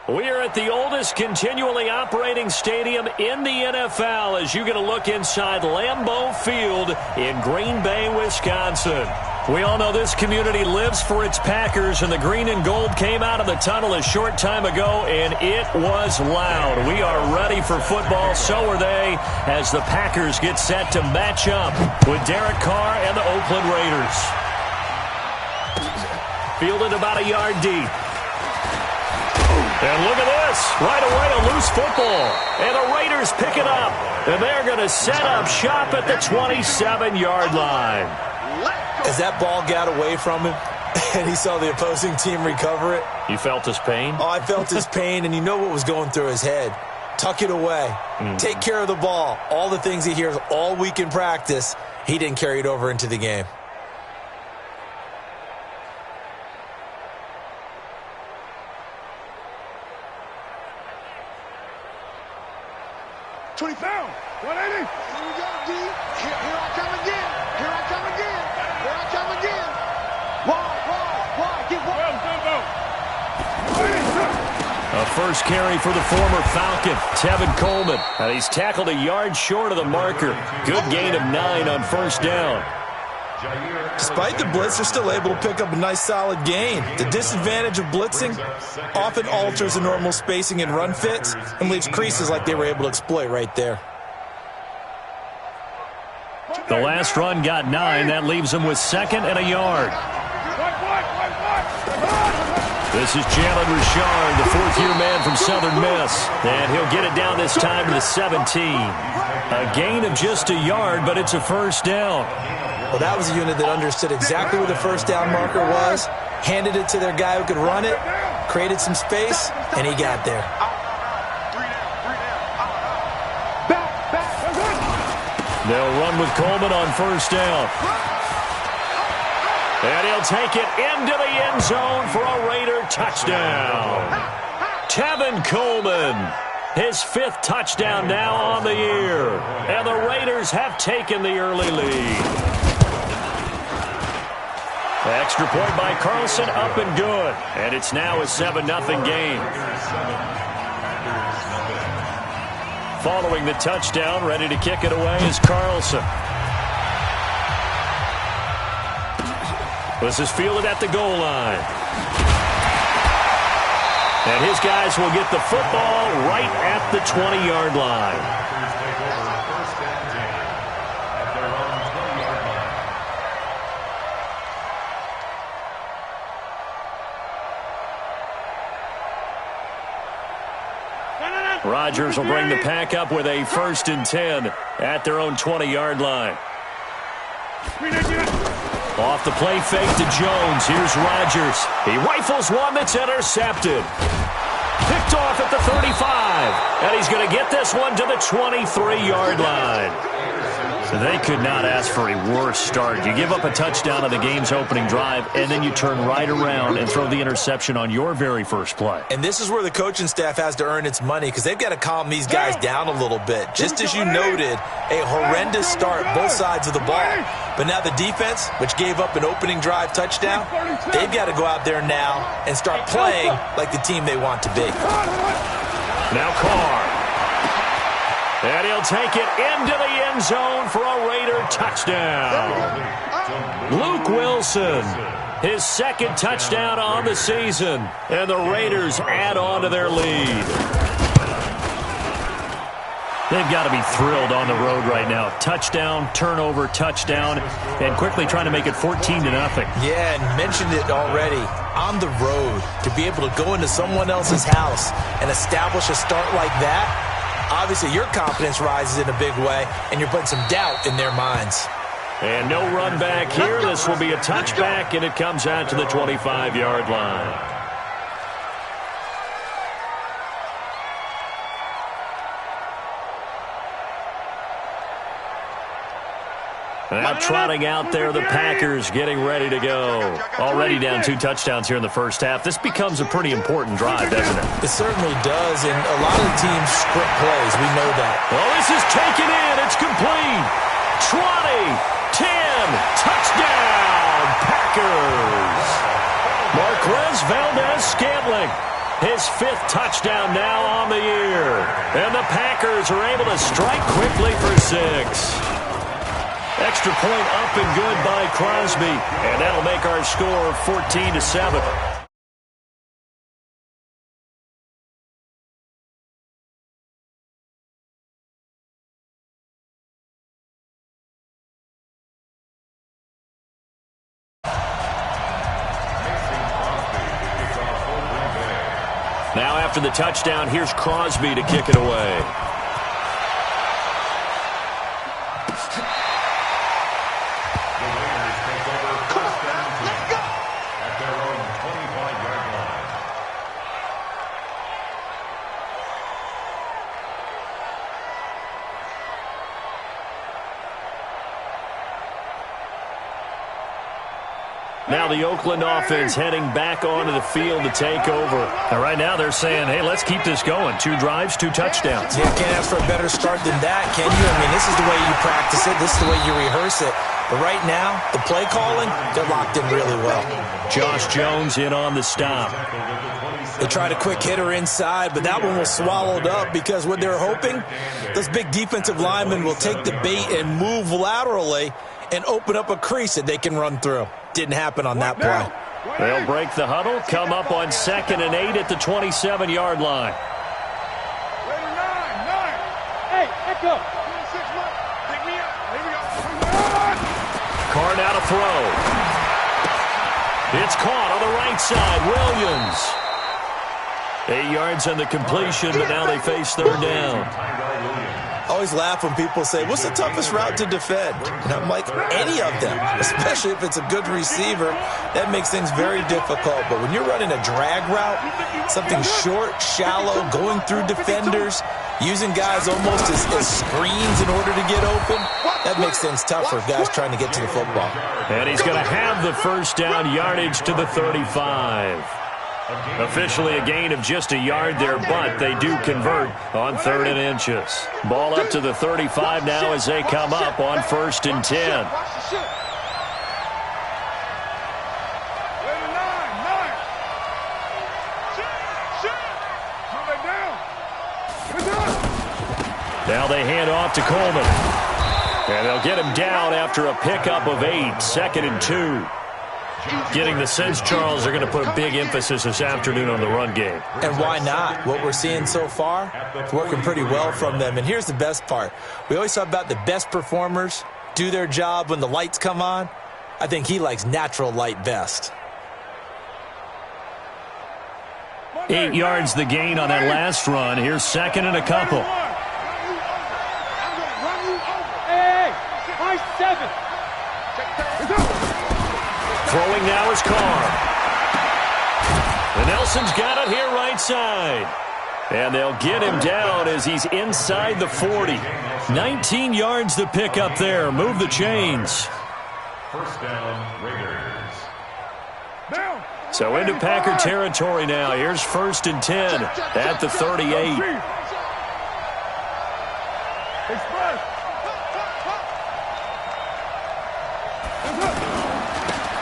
We are at the oldest continually operating stadium in the NFL as you get a look inside Lambeau Field in Green Bay, Wisconsin. We all know this community lives for its Packers, and the green and gold came out of the tunnel a short time ago, and it was loud. We are ready for football, so are they, as the Packers get set to match up with Derek Carr and the Oakland Raiders. Fielded about a yard deep. And look at this. Right away, a loose football. And the Raiders pick it up. And they're going to set up shop at the 27-yard line. As that ball got away from him and he saw the opposing team recover it. You felt his pain? Oh, I felt his pain, and you know what was going through his head. Tuck it away. Take care of the ball. All the things he hears all week in practice, he didn't carry it over into the game. Pound, 180. Here we go, D. Here I come again. Here I come again. Here I come again. Why? Get one. A first carry for the former Falcon, Tevin Coleman. And he's tackled a yard short of the marker. Good gain of 9 on first down. Despite the blitz, they're still able to pick up a nice solid gain. The disadvantage of blitzing often alters the normal spacing and run fits and leaves creases like they were able to exploit right there. The last run got 9. That leaves them with second and a yard. This is Jalen Richard, the fourth-year man from Southern Miss. And he'll get it down this time to the 17. A gain of just a yard, but it's a first down. Well, that was a unit that understood exactly where the first down marker was, handed it to their guy who could run it, created some space, and he got there. They'll run with Coleman on first down. And he'll take it into the end zone for a Raider touchdown. Tevin Coleman, his 5th touchdown now on the year. And the Raiders have taken the early lead. Extra point by Carlson, up and good. And it's now a 7-0 game. Following the touchdown, ready to kick it away is Carlson. This is fielded at the goal line. And his guys will get the football right at the 20-yard line. Rodgers will bring the pack up with a 1st and 10 at their own 20-yard line. Off the play fake to Jones. Here's Rodgers. He rifles one that's intercepted. Picked off at the 35. And he's going to get this one to the 23-yard line. They could not ask for a worse start. You give up a touchdown on the game's opening drive, and then you turn right around and throw the interception on your very first play. And this is where the coaching staff has to earn its money, because they've got to calm these guys down a little bit. Just as you noted, a horrendous start both sides of the ball. But now the defense, which gave up an opening drive touchdown, they've got to go out there now and start playing like the team they want to be. Now Carr. And he'll take it into the end zone for a Raider touchdown. Luke Wilson, his 2nd touchdown on the season. And the Raiders add on to their lead. They've got to be thrilled on the road right now. Touchdown, turnover, touchdown, and quickly trying to make it 14-0. Yeah, and mentioned it already. On the road, to be able to go into someone else's house and establish a start like that, obviously your confidence rises in a big way, and you're putting some doubt in their minds. And no run back here. This will be a touchback, and it comes out to the 25-yard line. Now trotting out there, the Packers getting ready to go. Already down 2 touchdowns here in the first half. This becomes a pretty important drive, doesn't it? It certainly does, and a lot of the teams script plays. We know that. Well, this is taken in. It's complete. 20, 10, touchdown, Packers. Marquez Valdez-Scantling His 5th touchdown now on the year. And the Packers are able to strike quickly for 6. Extra point up and good by Crosby. And that'll make our score 14-7. Now after the touchdown, here's Crosby to kick it away. Now the Oakland offense heading back onto the field to take over. And right now they're saying, hey, let's keep this going. 2 drives, 2 touchdowns. Yeah, can't ask for a better start than that, can you? I mean, this is the way you practice it. This is the way you rehearse it. But right now, the play calling, they're locked in really well. Josh Jones in on the stop. They tried a quick hitter inside, but that one was swallowed up because what they're hoping, those big defensive linemen will take the bait and move laterally and open up a crease that they can run through. Didn't happen on that play. They'll break the huddle, come up on 2nd and 8 at the 27-yard line. Carr now to throw. It's caught on the right side. Williams. 8 yards on the completion, but now they face 3rd down. I always laugh when people say, what's the toughest route to defend? And I'm like, any of them, especially if it's a good receiver. That makes things very difficult. But when you're running a drag route, something short, shallow, going through defenders, using guys almost as screens in order to get open, that makes things tough for guys trying to get to the football. And he's going to have the 1st down yardage to the 35. Officially a gain of just a yard there, but they do convert on 3rd and inches. Ball up to the 35 now as they come up on 1st and 10. Now they hand off to Coleman. And they'll get him down after a pickup of 8, 2nd and 2. Getting the sense, Charles, they're going to put big emphasis this afternoon on the run game. And why not? What we're seeing so far, it's working pretty well from them. And here's the best part. We always talk about the best performers do their job when the lights come on. I think he likes natural light best. 8 yards the gain on that last run. Here's 2nd and a couple. Throwing now is Carr. And Nelson's got it here right side. And they'll get him down as he's inside the 40. 19 yards to pick up there. Move the chains. 1st down, Raiders. So into Packer territory now. Here's 1st and 10 at the 38.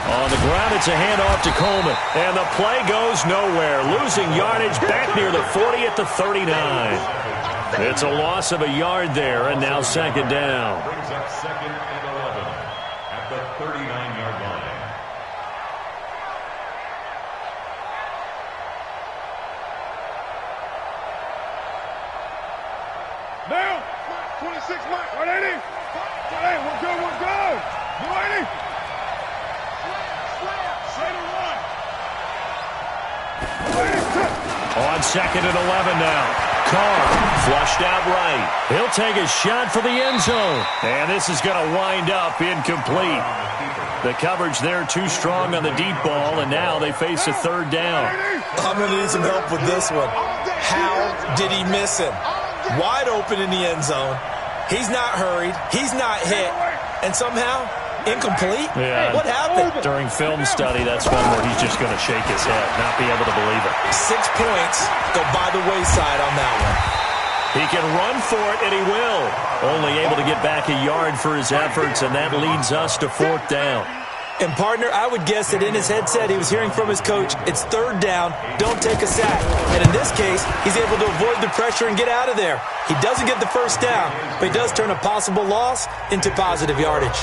On the ground, it's a handoff to Coleman. And the play goes nowhere. Losing yardage back near the 40 at the 39. It's a loss of a yard there, and now 2nd down. Brings up 2nd and 11 at the 39-yard line. Now, 26 Mike, 180. 180, we're good, we're good. 180. On 2nd and 11 now. Carr flushed out right. He'll take a shot for the end zone. And this is going to wind up incomplete. The coverage there too strong on the deep ball, and now they face a 3rd down. I'm going to need some help with this one. How did he miss him? Wide open in the end zone. He's not hurried. He's not hit. And somehow, incomplete? Yeah. What happened? During film study, that's one where he's just going to shake his head, not be able to believe it. 6 points go by the wayside on that one. He can run for it, and he will. Only able to get back a yard for his efforts, and that leads us to 4th down. And, partner, I would guess that in his headset he was hearing from his coach, it's third down, don't take a sack. And in this case, he's able to avoid the pressure and get out of there. He doesn't get the first down, but he does turn a possible loss into positive yardage.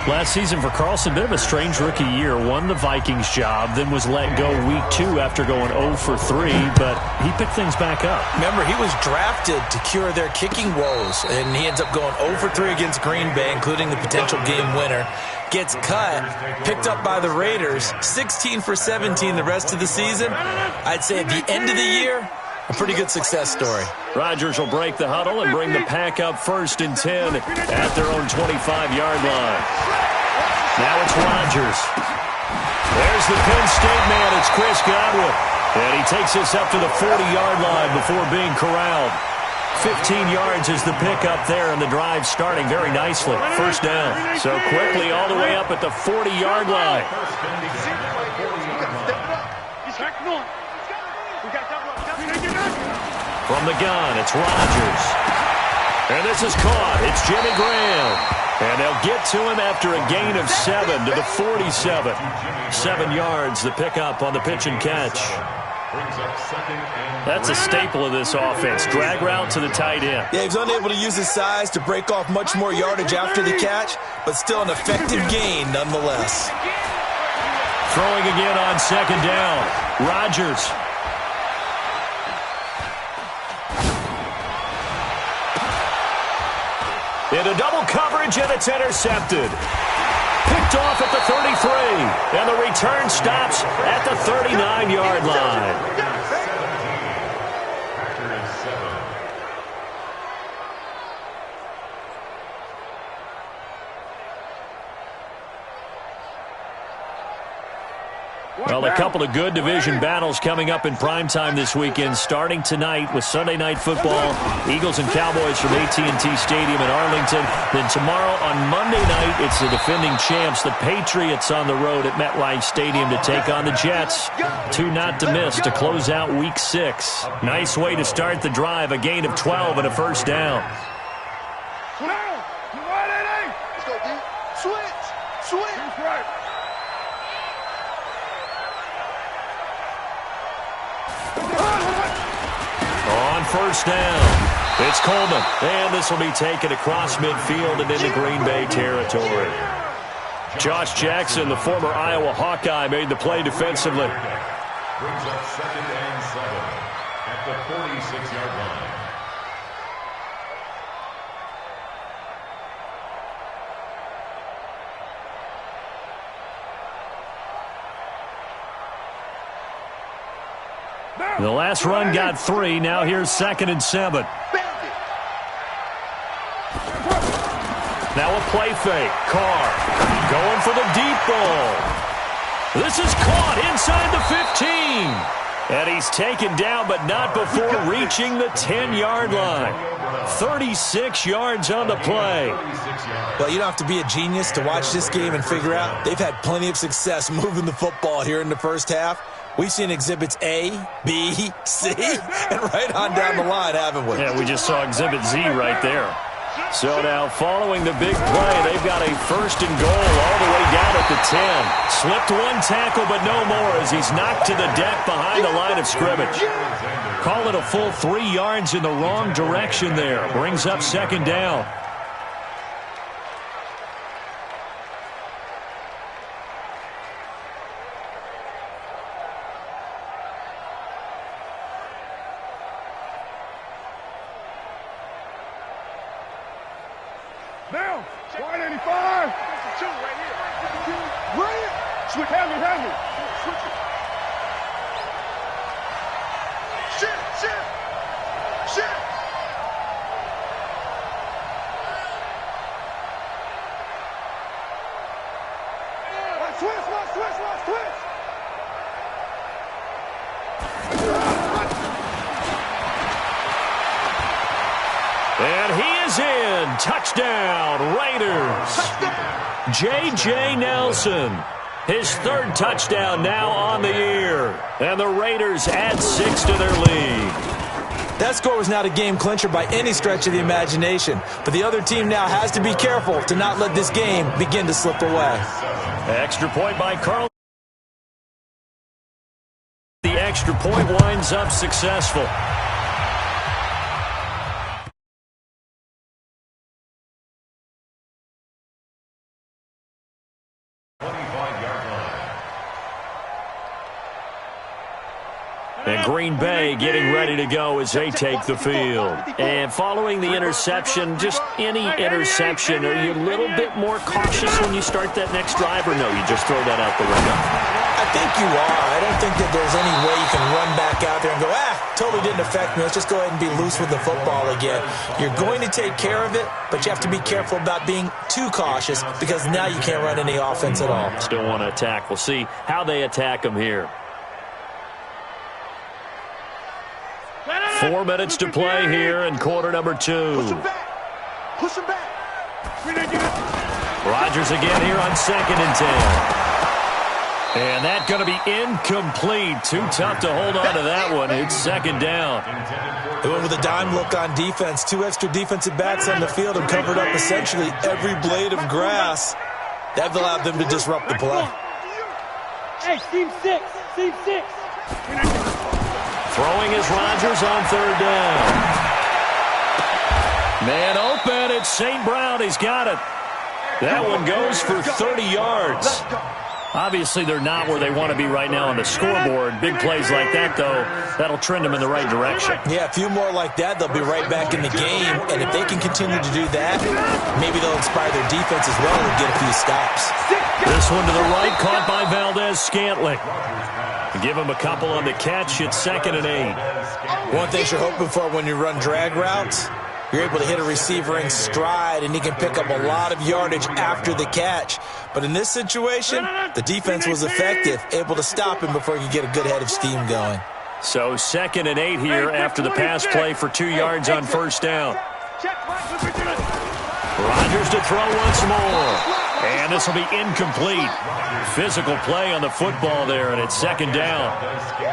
Last season for Carlson, bit of a strange rookie year. Won the Vikings job, then was let go week 2 after going 0 for 3, but he picked things back up. Remember, he was drafted to cure their kicking woes, and he ends up going 0 for 3 against Green Bay, including the potential game winner. Gets cut, picked up by the Raiders, 16 for 17 the rest of the season. I'd say at the end of the year, a pretty good success story. Rodgers will break the huddle and bring the pack up 1st and 10 at their own 25-yard line. Now it's Rodgers. There's the Penn State man. It's Chris Godwin. And he takes us up to the 40-yard line before being corralled. 15 yards is the pickup there, and the drive starting very nicely. First down. So quickly all the way up at the 40-yard line. From the gun, it's Rodgers. And this is caught. It's Jimmy Graham. And they'll get to him after a gain of 7 to the 47. 7 yards, the pickup on the pitch and catch. That's a staple of this offense. Drag route to the tight end. Yeah, he was unable to use his size to break off much more yardage after the catch, but still an effective gain nonetheless. Throwing again on 2nd down. Rodgers. Into double coverage, and it's intercepted. Picked off at the 33, and the return stops at the 39-yard line. Well, a couple of good division battles coming up in primetime this weekend, starting tonight with Sunday Night Football, Eagles and Cowboys from AT&T Stadium in Arlington. Then tomorrow on Monday night, it's the defending champs, the Patriots, on the road at MetLife Stadium to take on the Jets. 2 not to miss to close out Week 6. Nice way to start the drive, a gain of 12 and a first down. Let's go, D. Switch. On first down, it's Coleman. And this will be taken across midfield and into Green Bay territory. Josh Jackson, the former Iowa Hawkeye, made the play defensively. Brings up 2nd and 7 at the 46-yard line. The last run got 3. Now here's 2nd and 7. Now a play fake. Carr going for the deep ball. This is caught inside the 15. And he's taken down, but not before reaching the 10-yard line. 36 yards on the play. Well, you don't have to be a genius to watch this game and figure out they've had plenty of success moving the football here in the first half. We've seen exhibits A, B, C, and right on down the line, haven't we? Yeah, we just saw exhibit Z right there. So now following the big play, they've got a 1st and goal all the way down at the 10. Slipped one tackle, but no more as he's knocked to the deck behind the line of scrimmage. Call it a full 3 yards in the wrong direction there. Brings up 2nd down. Now, 185. 2 right here. Right here. Switch, have me. Switch it. Shit. Switch. And he is in. Touchdown, Raiders. J.J. Nelson. His 3rd touchdown now on the year. And the Raiders add 6 to their lead. That score was not a game clincher by any stretch of the imagination. But the other team now has to be careful to not let this game begin to slip away. Extra point by Carl. The extra point winds up successful. And Green Bay getting ready to go as they take the field. And following the interception, just any interception, are you a little bit more cautious when you start that next drive, or no, you just throw that out the window? I think you are. I don't think that there's any way you can run back out there and go, totally didn't affect me. Let's just go ahead and be loose with the football again. You're going to take care of it, but you have to be careful about being too cautious because now you can't run any offense at all. Still want to attack. We'll see how they attack them here. 4 minutes to play here in quarter number 2. Push him back. Push him back. Rodgers again here on 2nd and 10. And that's going to be incomplete. Too tough to hold on to that one. It's 2nd down. They went with a dime look on defense. 2 extra defensive backs on the field and covered up essentially every blade of grass. That allowed them to disrupt the play. Hey, team 6. Team 6. Throwing is Rodgers on 3rd down. Man open, it's St. Brown. He's got it. That one goes for 30 yards. Obviously, they're not where they want to be right now on the scoreboard. Big plays like that, though, that'll trend them in the right direction. Yeah, a few more like that, they'll be right back in the game. And if they can continue to do that, maybe they'll inspire their defense as well and get a few stops. This one to the right, caught by Valdez-Scantling. Give him a couple on the catch. It's 2nd and 8. One thing you're hoping for when you run drag routes, you're able to hit a receiver in stride, and he can pick up a lot of yardage after the catch. But in this situation, the defense was effective, able to stop him before he could get a good head of steam going. So 2nd and 8 here after the pass play for 2 yards on 1st down. Rodgers to throw once more. And this will be incomplete. Physical play on the football there, and it's 2nd down.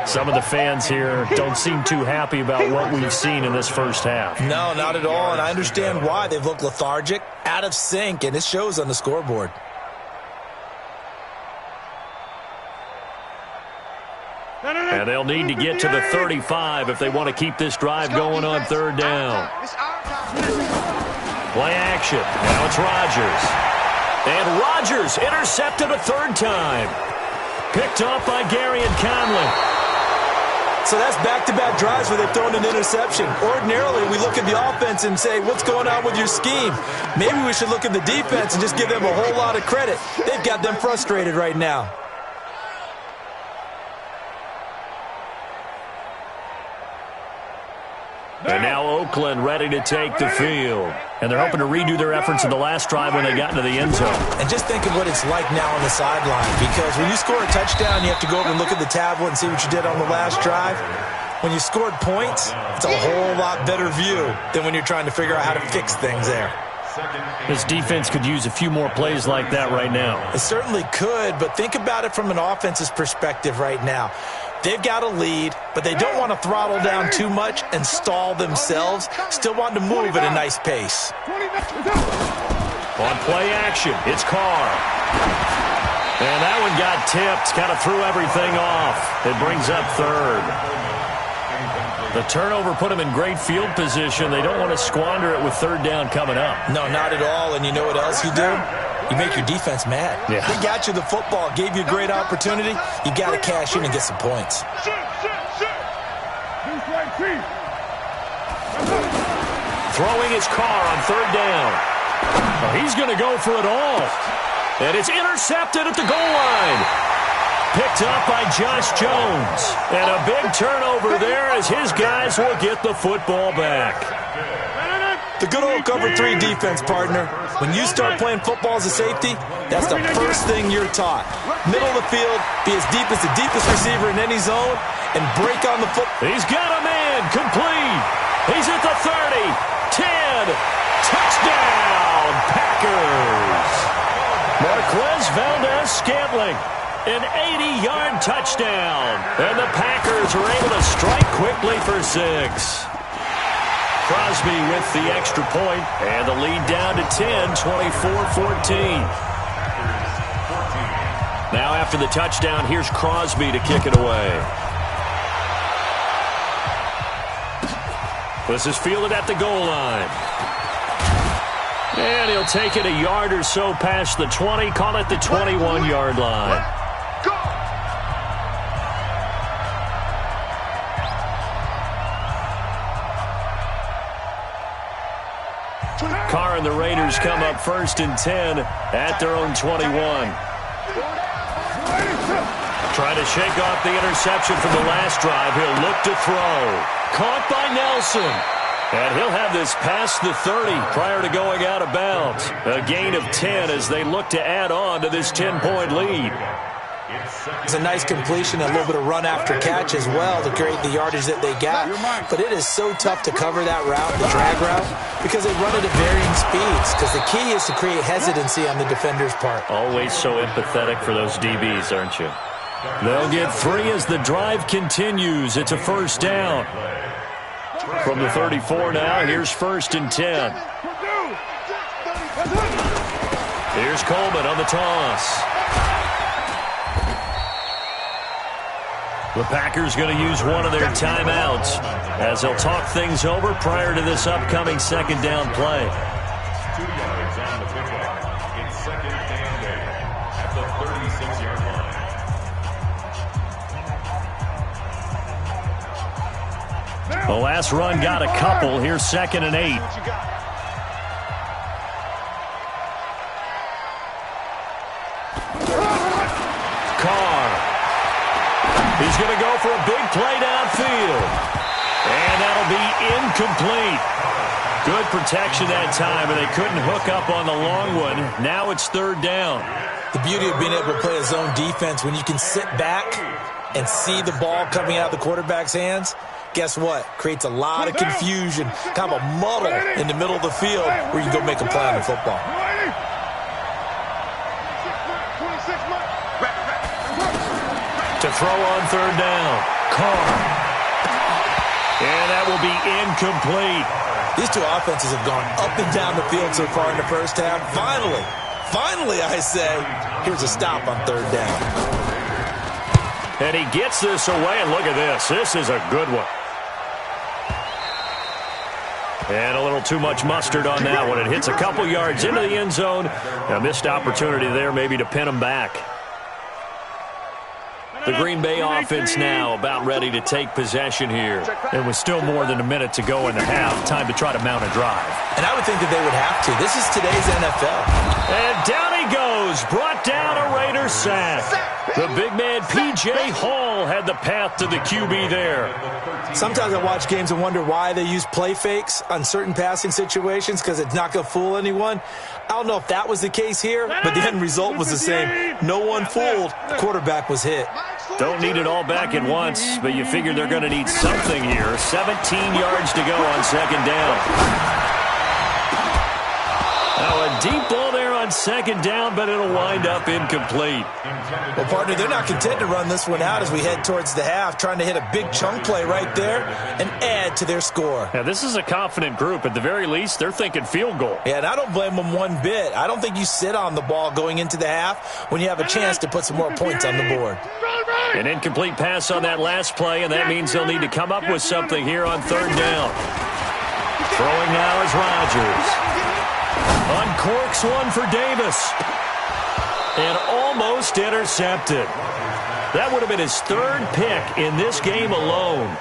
Some of the fans here don't seem too happy about what we've seen in this first half. No, not at all, and I understand why. They've looked lethargic, out of sync, and it shows on the scoreboard. And they'll need to get to the 35 if they want to keep this drive going on 3rd down. Play action. Now it's Rodgers. And Rodgers intercepted a 3rd time. Picked off by Gary and Conley. So that's back-to-back drives where they've thrown an interception. Ordinarily, we look at the offense and say, what's going on with your scheme? Maybe we should look at the defense and just give them a whole lot of credit. They've got them frustrated right now. And now Oakland ready to take the field. And they're hoping to redo their efforts in the last drive when they got into the end zone. And just think of what it's like now on the sideline. Because when you score a touchdown, you have to go over and look at the tablet and see what you did on the last drive. When you scored points, it's a whole lot better view than when you're trying to figure out how to fix things there. This defense could use a few more plays like that right now. It certainly could, but think about it from an offense's perspective right now. They've got a lead, but they don't want to throttle down too much and stall themselves. Still want to move at a nice pace. On play action, it's Carr. And that one got tipped, kind of threw everything off. It brings up 3rd. The turnover put them in great field position. They don't want to squander it with 3rd down coming up. No, not at all. And you know what else you do? You make your defense mad. Yeah. They got you the football, gave you a great opportunity. You got to cash in and get some points. Throwing his Carr on 3rd down. Well, he's going to go for it all. And it's intercepted at the goal line. Picked up by Josh Jones. And a big turnover there as his guys will get the football back. The good old cover 3 defense, partner. When you start playing football as a safety, that's the first thing you're taught. Middle of the field, be as deep as the deepest receiver in any zone, and break on the foot. He's got a man, complete. He's at the 30, 10, touchdown, Packers. Marquez Valdez-Scantling, an 80-yard touchdown. And the Packers are able to strike quickly for 6. Crosby with the extra point, and the lead down to 10, 24-14. Now after the touchdown, here's Crosby to kick it away. This is fielded at the goal line. And he'll take it a yard or so past the 20, call it the 21-yard line. Carr and the Raiders come up first and 10 at their own 21. Trying to shake off the interception from the last drive. He'll look to throw. Caught by Nelson. And he'll have this past the 30 prior to going out of bounds. A gain of 10 as they look to add on to this 10-point lead. It's a nice completion, a little bit of run after catch as well to create the yardage that they got. But it is so tough to cover that route, the drag route, because they run it at varying speeds. Because the key is to create hesitancy on the defender's part. Always so empathetic for those DBs, aren't you? They'll get 3 as the drive continues. It's a first down. From the 34 now, here's first and 10. Here's Coleman on the toss. The Packers going to use one of their timeouts as they'll talk things over prior to this upcoming second down play. 2 yards on the pickup. It's second down there at the 36-yard line. The last run got a couple. Here's second and 8. He's going to go for a big play downfield. And that'll be incomplete. Good protection that time, and they couldn't hook up on the long one. Now it's third down. The beauty of being able to play a zone defense, when you can sit back and see the ball coming out of the quarterback's hands, guess what? Creates a lot of confusion, kind of a muddle in the middle of the field where you can go make a play on the football. To throw on third down. Carr. And that will be incomplete. These two offenses have gone up and down the field so far in the first half. Finally, I say, here's a stop on third down. And he gets this away, and look at this. This is a good one. And a little too much mustard on that one. It hits a couple yards into the end zone. A missed opportunity there maybe to pin him back. The Green Bay offense now about ready to take possession here. And with still more than a minute to go in the half, time to try to mount a drive. And I would think that they would have to. This is today's NFL. And down he goes. Brought down a Raiders sack. The big man P.J. Hall had the path to the QB there. Sometimes I watch games and wonder why they use play fakes on certain passing situations, because it's not going to fool anyone. I don't know if that was the case here, but the end result was the same. No one fooled. The quarterback was hit. Don't need it all back at once, but you figure they're going to need something here. 17 yards to go on second down. Now a deep ball there on second down, but it'll wind up incomplete. Well, partner, they're not content to run this one out as we head towards the half, trying to hit a big chunk play right there and add to their score. Now, this is a confident group. At the very least, they're thinking field goal. Yeah, and I don't blame them one bit. I don't think you sit on the ball going into the half when you have a chance to put some more points on the board. An incomplete pass on that last play, and that means they'll need to come up with something here on third down. Throwing now is Rodgers. Uncorks one for Davis. And almost intercepted. That would have been his third pick in this game alone.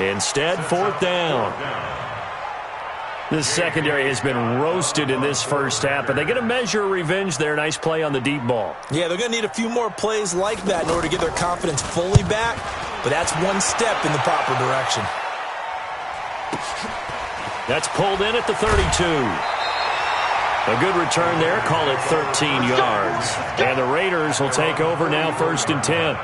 Instead, fourth down. This secondary has been roasted in this first half, but they get a measure of revenge there. Nice play on the deep ball. Yeah, they're going to need a few more plays like that in order to get their confidence fully back, but that's one step in the proper direction. That's pulled in at the 32. A good return there, call it 13 yards. And the Raiders will take over now, first and 10.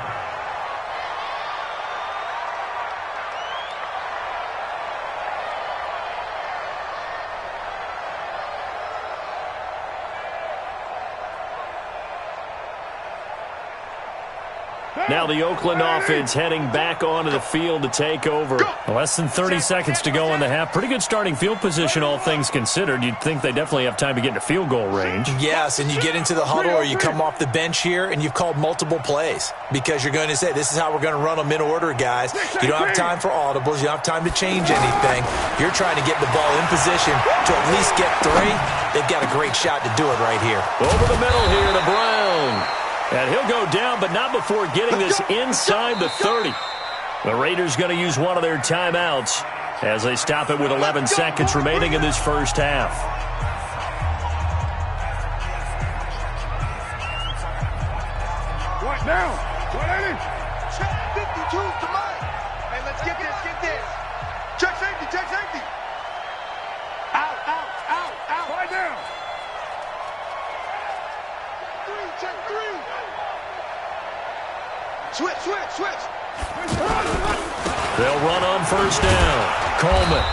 Now the Oakland offense heading back onto the field to take over. Less than 30 seconds to go in the half. Pretty good starting field position, all things considered. You'd think they definitely have time to get into field goal range. Yes, and you get into the huddle or you come off the bench here and you've called multiple plays because you're going to say, this is how we're going to run them in order, guys. You don't have time for audibles. You don't have time to change anything. You're trying to get the ball in position to at least get 3. They've got a great shot to do it right here. Over the middle here to Brown. And he'll go down, but not before getting this inside the 30. The Raiders going to use one of their timeouts as they stop it with 11 seconds remaining in this first half. What now? 180. Check 52 to mine. Hey, let's get this. Check safety. Out. Right down. 3, check 3. Switch. They'll run on first down. Coleman.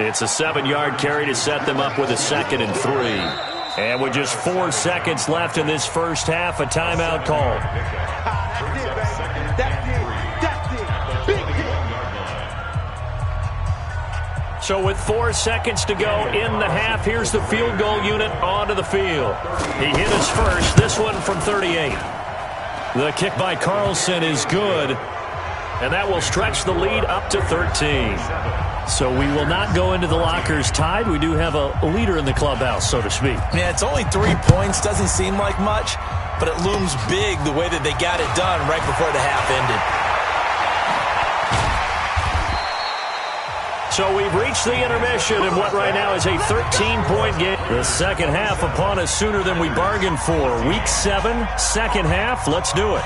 It's a 7-yard carry to set them up with a 2nd and 3. And with just 4 seconds left in this first half, a timeout call. That's it. Big hit. So with 4 seconds to go in the half, here's the field goal unit onto the field. He hit his first, this one from 38. The kick by Carlson is good, and that will stretch the lead up to 13. So we will not go into the lockers tied. We do have a leader in the clubhouse, so to speak. Yeah, it's only 3 points. Doesn't seem like much, but it looms big the way that they got it done right before the half ended. So we've reached the intermission in what right now is a 13-point game. The second half upon us sooner than we bargained for. Week 7, second half. Let's do it.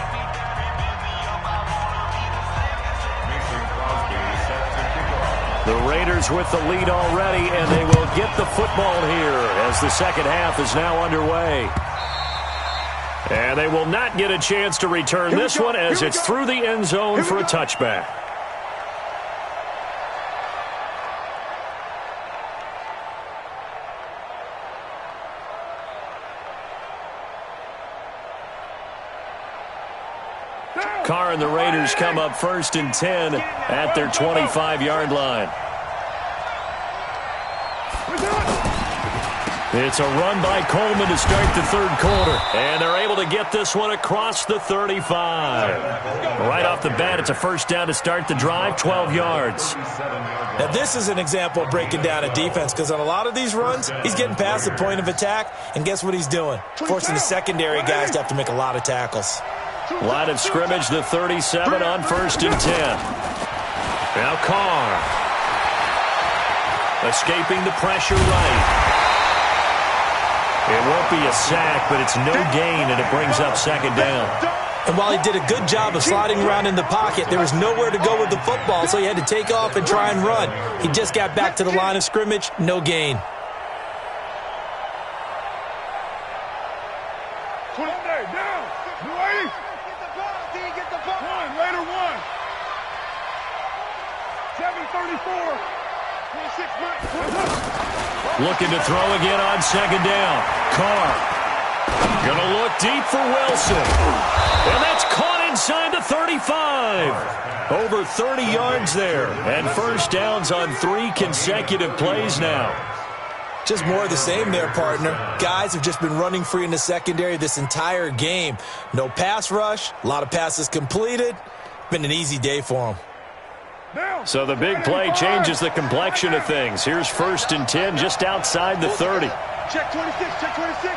The Raiders with the lead already, and they will get the football here as the second half is now underway. And they will not get a chance to return this one as it's through the end zone for a touchback. Carr and the Raiders come up 1st and 10 at their 25-yard line. It's a run by Coleman to start the third quarter. And they're able to get this one across the 35. Right off the bat, it's a first down to start the drive, 12 yards. Now, this is an example of breaking down a defense because on a lot of these runs, he's getting past the point of attack, and guess what he's doing? Forcing the secondary guys to have to make a lot of tackles. Line of scrimmage, the 37 on 1st and 10. Now Carr. Escaping the pressure right. It won't be a sack, but it's no gain, and it brings up 2nd down. And while he did a good job of sliding around in the pocket, there was nowhere to go with the football, so he had to take off and try and run. He just got back to the line of scrimmage, no gain. Looking to throw again on 2nd down. Carr. Gonna look deep for Wilson. And that's caught inside the 35. Over 30 yards there. And first downs on 3 consecutive plays now. Just more of the same there, partner. Guys have just been running free in the secondary this entire game. No pass rush. A lot of passes completed. Been an easy day for them. So the big play changes the complexion of things. Here's 1st and 10 just outside the 30. Check 26, check 26.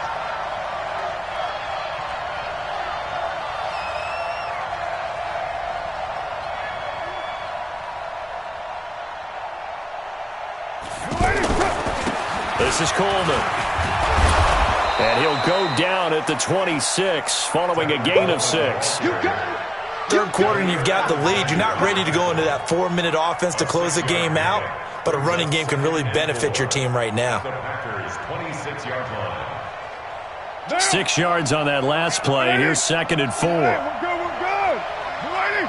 This is Coleman. And he'll go down at the 26 following a gain of 6. You got it. Third quarter and you've got the lead. You're not ready to go into that 4-minute offense to close the game out, but a running game can really benefit your team right now. 6 yards on that last play. Here's 2nd and 4. We're good. Ready?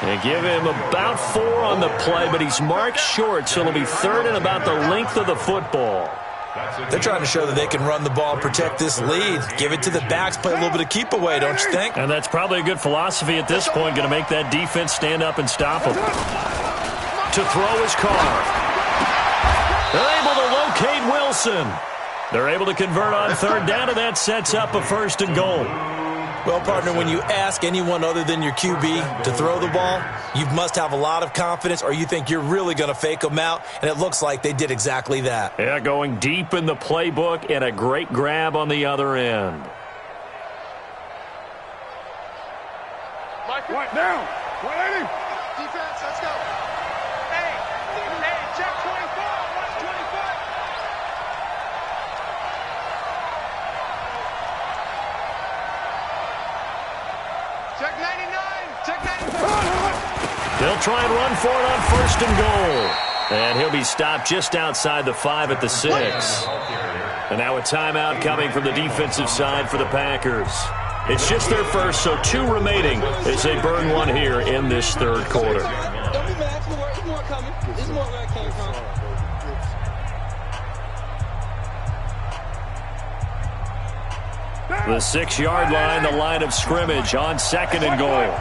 They give him about 4 on the play, but he's marked short, so it'll be 3rd and about the length of the football. They're trying to show that they can run the ball and protect this lead. Give it to the backs, play a little bit of keep away, don't you think? And that's probably a good philosophy at this point, going to make that defense stand up and stop him. To throw his Carr. They're able to locate Wilson. They're able to convert on 3rd down, and that sets up a 1st and goal. Well, partner, when you ask anyone other than your QB to throw the ball, you must have a lot of confidence, or you think you're really going to fake them out, and it looks like they did exactly that. Yeah, going deep in the playbook and a great grab on the other end. What down? 180. Defense, let's go. Hey, check 24. Watch 25. Check 99. Check 94. They'll try and run for it on 1st and goal. And he'll be stopped just outside the 5 at the 6. And now a timeout coming from the defensive side for the Packers. It's just their first, so 2 remaining as they burn 1 here in this 3rd quarter. Don't be mad. There's more coming. There's more where it came from. The 6-yard line, the line of scrimmage on 2nd and goal.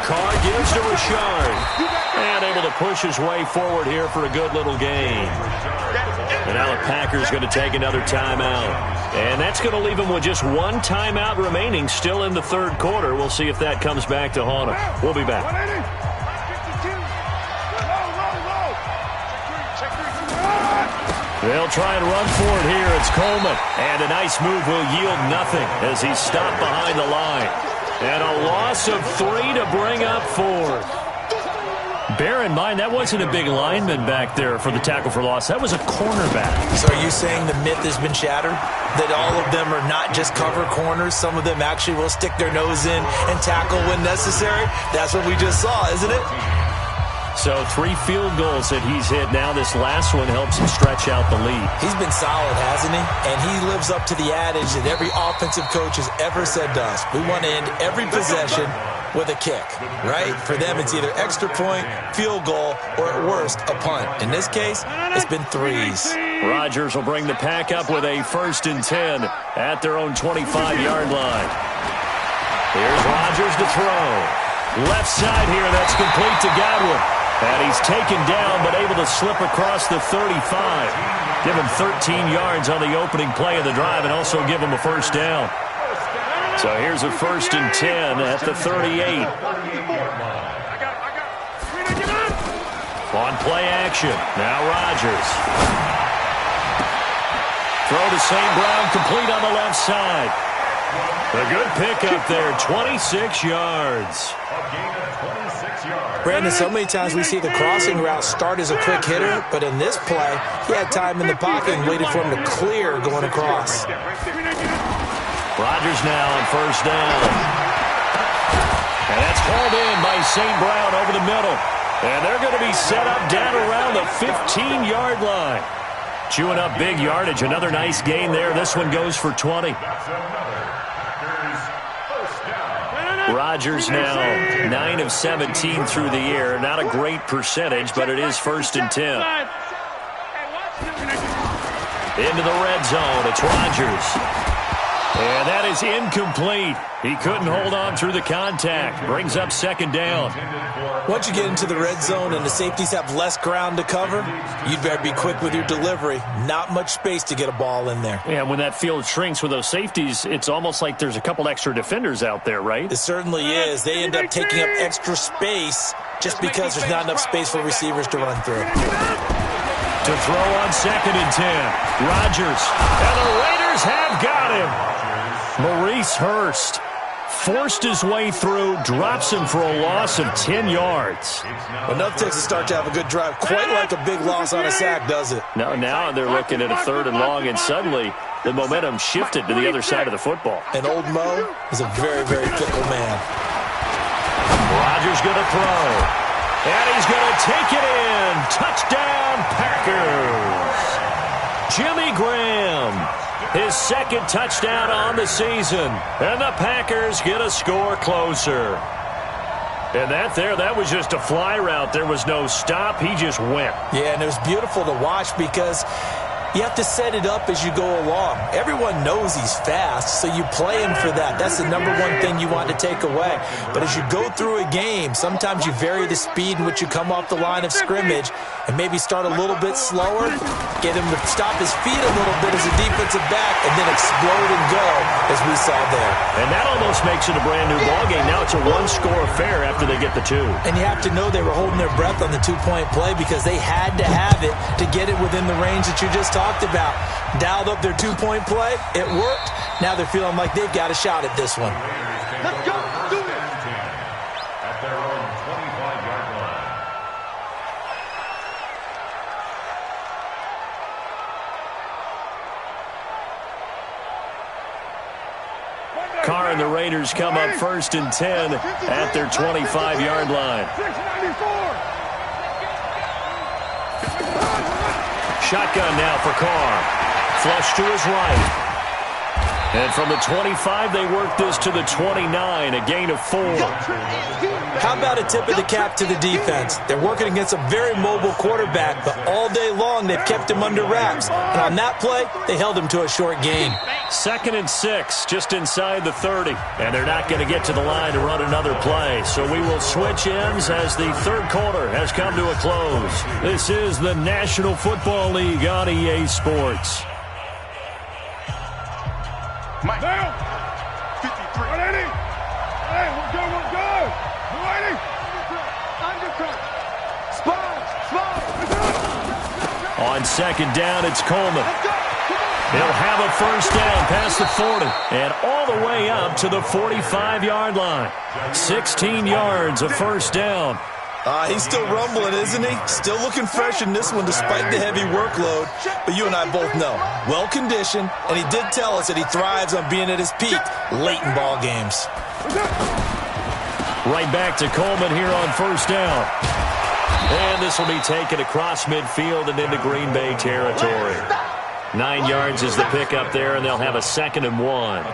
Carr gives to Richard. And able to push his way forward here for a good little gain. And now the Packers going to take another timeout. And that's going to leave them with just 1 timeout remaining still in the 3rd quarter. We'll see if that comes back to haunt them. We'll be back. They'll try and run for it here. It's Coleman. And a nice move will yield nothing as he's stopped behind the line. And a loss of 3 to bring up 4th. Bear in mind, that wasn't a big lineman back there for the tackle for loss. That was a cornerback. So are you saying the myth has been shattered? That all of them are not just cover corners? Some of them actually will stick their nose in and tackle when necessary? That's what we just saw, isn't it? So 3 field goals that he's hit. Now this last one helps him stretch out the lead. He's been solid, hasn't he? And he lives up to the adage that every offensive coach has ever said to us. We want to end every possession with a kick, right? For them, it's either extra point, field goal, or at worst, a punt. In this case, it's been 3s. Rodgers will bring the Pack up with a 1st and 10 at their own 25-yard line. Here's Rodgers to throw. Left side here, that's complete to Godwin. And he's taken down, but able to slip across the 35. Give him 13 yards on the opening play of the drive and also give him a 1st down. So here's a 1st and 10 at the 38. On play action, now Rodgers. Throw to St. Brown, complete on the left side. A good pickup there, 26 yards. Brandon, so many times we see the crossing route start as a quick hitter, but in this play, he had time in the pocket and waited for him to clear going across. Rodgers now on 1st down. And that's hauled in by St. Brown over the middle. And they're going to be set up down around the 15-yard line. Chewing up big yardage. Another nice gain there. This one goes for 20. Rodgers now 9 of 17 through the air. Not a great percentage, but it is 1st and 10. Into the red zone. It's Rodgers. And that is incomplete. He couldn't hold on through the contact. Brings up 2nd down. Once you get into the red zone and the safeties have less ground to cover, you'd better be quick with your delivery. Not much space to get a ball in there. Yeah, when that field shrinks with those safeties, it's almost like there's a couple extra defenders out there, right? It certainly is. They end up taking up extra space just because there's not enough space for receivers to run through. To throw on 2nd and 10. Rodgers. And the Raiders have got him. Maurice Hurst forced his way through, drops him for a loss of 10 yards. Enough takes a start to have a good drive, quite like a big loss on a sack, does it? Now they're looking at a 3rd and long, and suddenly the momentum shifted to the other side of the football. And old Mo is a very, very fickle man. Rodgers going to throw. And he's going to take it in. Touchdown, Packers. Jimmy Graham. his second touchdown on the season. And the Packers get a score closer. And that was just a fly route. There was no stop. He just went. Yeah, and it was beautiful to watch because you have to set it up as you go along. Everyone knows he's fast, so you play him for that. That's the number one thing you want to take away. But as you go through a game, sometimes you vary the speed in which you come off the line of scrimmage and maybe start a little bit slower, get him to stop his feet a little bit as a defensive back, and then explode and go, as we saw there. And that almost makes it a brand-new ballgame. Now it's a one-score affair after they get the two. And you have to know they were holding their breath on the two-point play because they had to have it to get it within the range that you just talked about. Dialed up their two-point play. It worked. Now they're feeling like they've got a shot at this one. Let's go. Do it. At their own 25-yard line. Carr and the Raiders come up 1st and 10 at their 25-yard line. 694. Shotgun now for Carr. Flush to his right. And from the 25, they work this to the 29, a gain of 4. How about a tip of the cap to the defense? They're working against a very mobile quarterback, but all day long they've kept him under wraps. And on that play, they held him to a short gain. 2nd and 6, just inside the 30. And they're not going to get to the line to run another play. So we will switch ends as the third quarter has come to a close. This is the National Football League on EA Sports. Mike. Down. 53. 180. Hey, we'll go. 180. Undercut. Spot. On 2nd down, it's Coleman. He'll have a first down past the 40 and all the way up to the 45-yard line. 16 yards, a first down. He's still rumbling, isn't he? Still looking fresh in this one despite the heavy workload. But you and I both know, well-conditioned, and he did tell us that he thrives on being at his peak late in ball games. Right back to Coleman here on first down. And this will be taken across midfield and into Green Bay territory. 9 yards is the pickup there, and they'll have a 2nd and 1.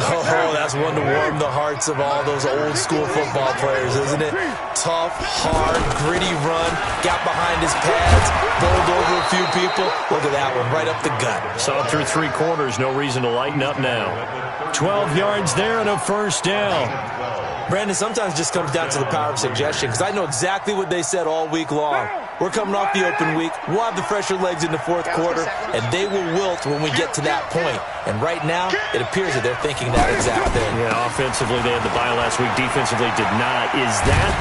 Oh, that's one to warm the hearts of all those old-school football players, isn't it? Tough, hard, gritty run, got behind his pads, bowled over a few people. Look at that one, right up the gut. Saw through 3 quarters, no reason to lighten up now. 12 yards there and a first down. Brandon, sometimes it just comes down to the power of suggestion because I know exactly what they said all week long. We're coming off the open week. We'll have the fresher legs in the fourth quarter, and they will wilt when we get to that point. And right now, it appears that they're thinking that exact thing. Yeah, offensively, they had the bye last week. Defensively, did not. Is that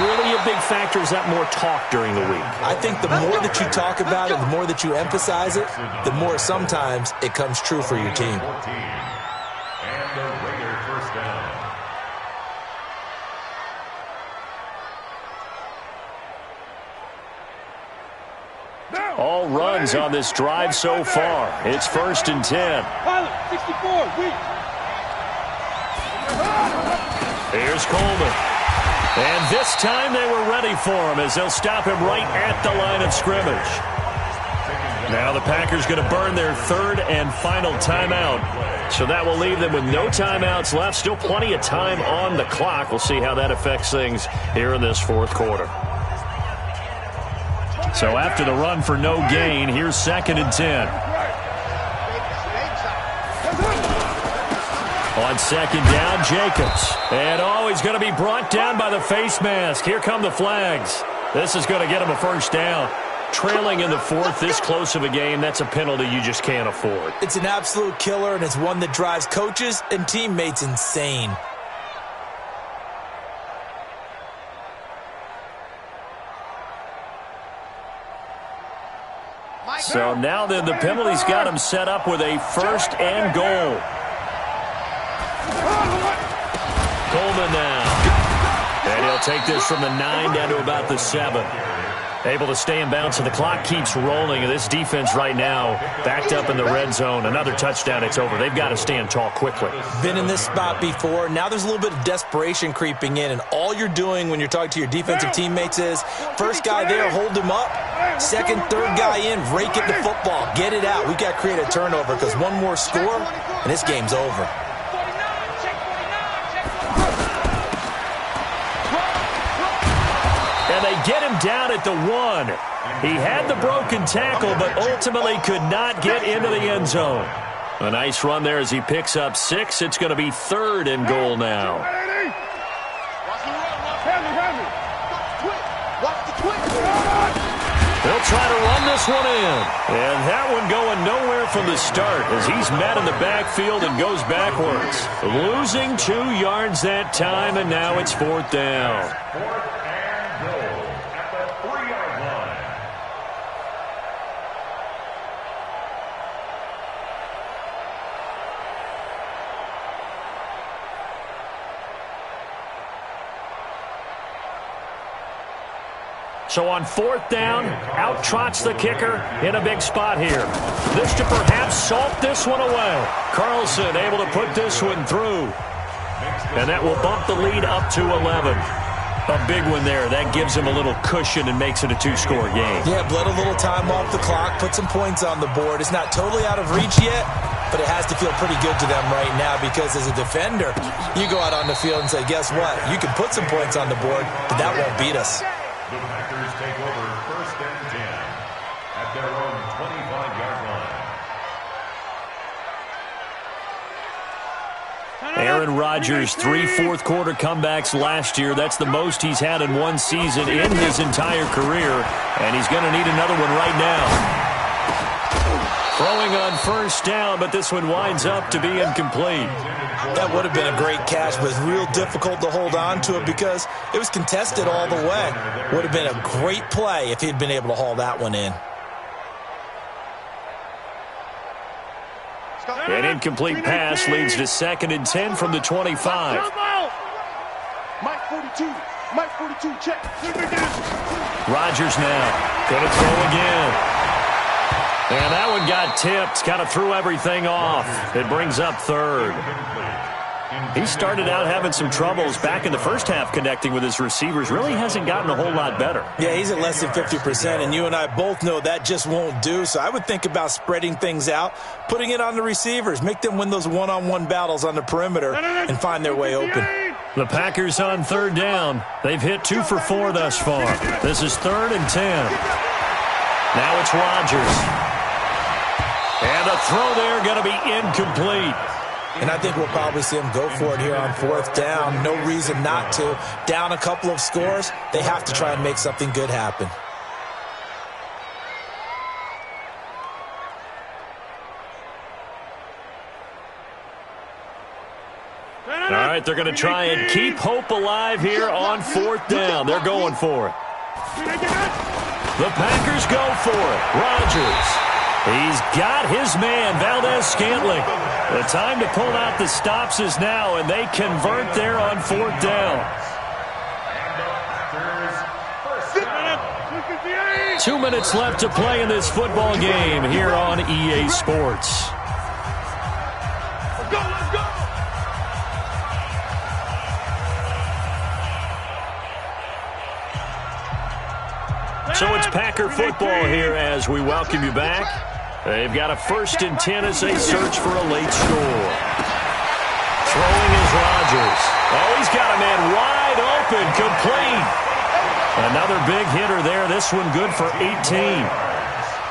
really a big factor? Is that more talk during the week? I think the more that you talk about it, the more that you emphasize it, the more sometimes it comes true for your team. And the Raiders first down. All runs on this drive so far. It's 1st and 10. Pilot, 64, weak. Here's Coleman. And this time they were ready for him as they'll stop him right at the line of scrimmage. Now the Packers going to burn their 3rd and final timeout. So that will leave them with no timeouts left. Still plenty of time on the clock. We'll see how that affects things here in this 4th quarter. So after the run for no gain, here's 2nd and 10. On 2nd down, Jacobs. And he's going to be brought down by the face mask. Here come the flags. This is going to get him a first down. Trailing in the 4th, this close of a game, that's a penalty you just can't afford. It's an absolute killer, and it's one that drives coaches and teammates insane. So now then the penalty's got him set up with a 1st and goal. Coleman now. And he'll take this from the 9 down to about the 7. Able to stay in bounds, so the clock keeps rolling. And this defense right now backed up in the red zone. Another touchdown, it's over. They've got to stand tall quickly. Been in this spot before. Now there's a little bit of desperation creeping in. And all you're doing when you're talking to your defensive teammates is, first guy there, hold him up. Second, third guy in, rake it the football. Get it out. We've got to create a turnover because one more score, and this game's over. And they get him down at the 1. He had the broken tackle, but ultimately could not get into the end zone. A nice run there as he picks up 6. It's going to be 3rd and goal now. They'll try to run this one in. And that one going nowhere from the start as he's met in the backfield and goes backwards. Losing 2 yards that time, and now it's 4th down. 4th and goal at the 3-yard line. So on 4th down, out trots the kicker in a big spot here. This to perhaps salt this one away. Carlson able to put this one through. And that will bump the lead up to 11. A big one there. That gives him a little cushion and makes it a 2-score game. Yeah, bled a little time off the clock, put some points on the board. It's not totally out of reach yet, but it has to feel pretty good to them right now because as a defender, you go out on the field and say, guess what? You can put some points on the board, but that won't beat us. The Packers take over 1st and 10 at their own 25-yard line. Aaron Rodgers, 3 fourth-quarter comebacks last year. That's the most he's had in one season in his entire career, and he's going to need another one right now. Throwing on 1st down, but this one winds up to be incomplete. That would have been a great catch, but it's real difficult to hold on to it because it was contested all the way. Would have been a great play if he'd been able to haul that one in. An incomplete pass leads to 2nd and 10 from the 25. Mike 42. Mike 42, check. Rodgers now going to throw again. And that one got tipped, kind of threw everything off. It brings up 3rd. He started out having some troubles back in the first half connecting with his receivers. Really hasn't gotten a whole lot better. Yeah, he's at less than 50%, and you and I both know that just won't do. So I would think about spreading things out, putting it on the receivers, make them win those one-on-one battles on the perimeter and find their way open. The Packers on 3rd down. They've hit 2 for 4 thus far. This is 3rd and 10. Now it's Rodgers. And a throw there going to be incomplete. And I think we'll probably see him go for it here on 4th down. No reason not to. Down a couple of scores, they have to try and make something good happen. All right, they're going to try and keep hope alive here on 4th down. They're going for it. The Packers go for it. Rodgers. He's got his man, Valdez-Scantling. The time to pull out the stops is now, and they convert there on 4th down. 2 minutes left to play in this football game here on EA Sports. Let's go, let's go. So it's Packer football here as we welcome you back. They've got a 1st and 10 as they search for a late score. Throwing is Rodgers. Oh, he's got a man wide open, complete. Another big hitter there. This one good for 18.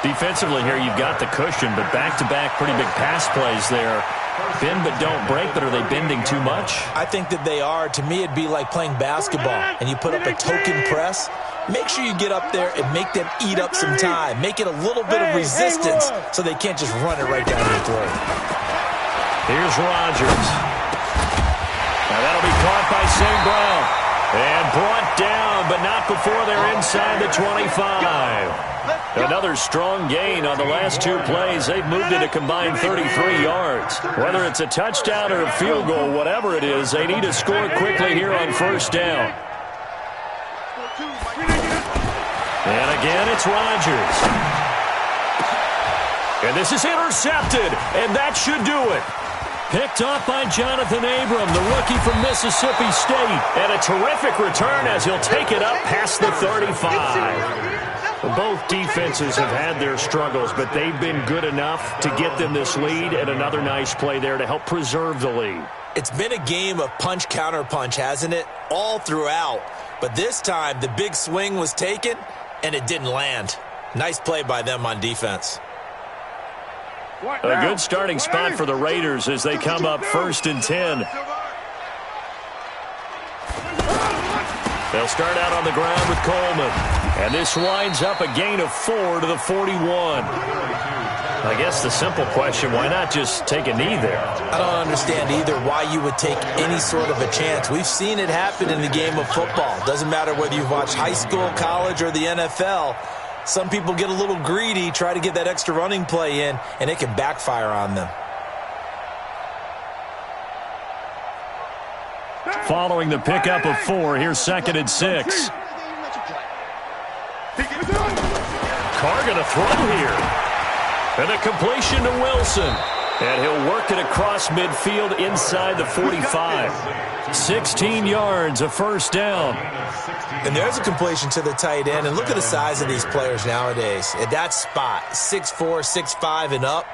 Defensively here, you've got the cushion, but back-to-back pretty big pass plays there. Bend but don't break, but are they bending too much? I think that they are. To me, it'd be like playing basketball, and you put up a token press. Make sure you get up there and make them eat up some time. Make it a little bit of resistance so they can't just run it right down your throat. Here's Rodgers. Now that'll be caught by St. Brown. And brought down, but not before they're inside the 25. Another strong gain on the last 2 plays. They've moved it a combined 33 yards. Whether it's a touchdown or a field goal, whatever it is, they need to score quickly here on 1st down. And again, it's Rodgers. And this is intercepted, and that should do it. Picked off by Jonathan Abram, the rookie from Mississippi State. And a terrific return as he'll take it up past the 35. Both defenses have had their struggles, but they've been good enough to get them this lead, and another nice play there to help preserve the lead. It's been a game of punch-counter-punch, hasn't it? All throughout. But this time, the big swing was taken, and it didn't land. Nice play by them on defense. A good starting spot for the Raiders as they come up 1st and 10. They'll start out on the ground with Coleman. And this winds up a gain of 4 to the 41. I guess the simple question, why not just take a knee there? I don't understand either why you would take any sort of a chance. We've seen it happen in the game of football. Doesn't matter whether you've watched high school, college, or the NFL. Some people get a little greedy, try to get that extra running play in, and it can backfire on them. Following the pickup of 4, here's 2nd and 6. Carr going to throw here. And a completion to Wilson. And he'll work it across midfield inside the 45. 16 yards, a first down. And there's a completion to the tight end. And look at the size of these players nowadays. At that spot, 6'4", 6'5", and up.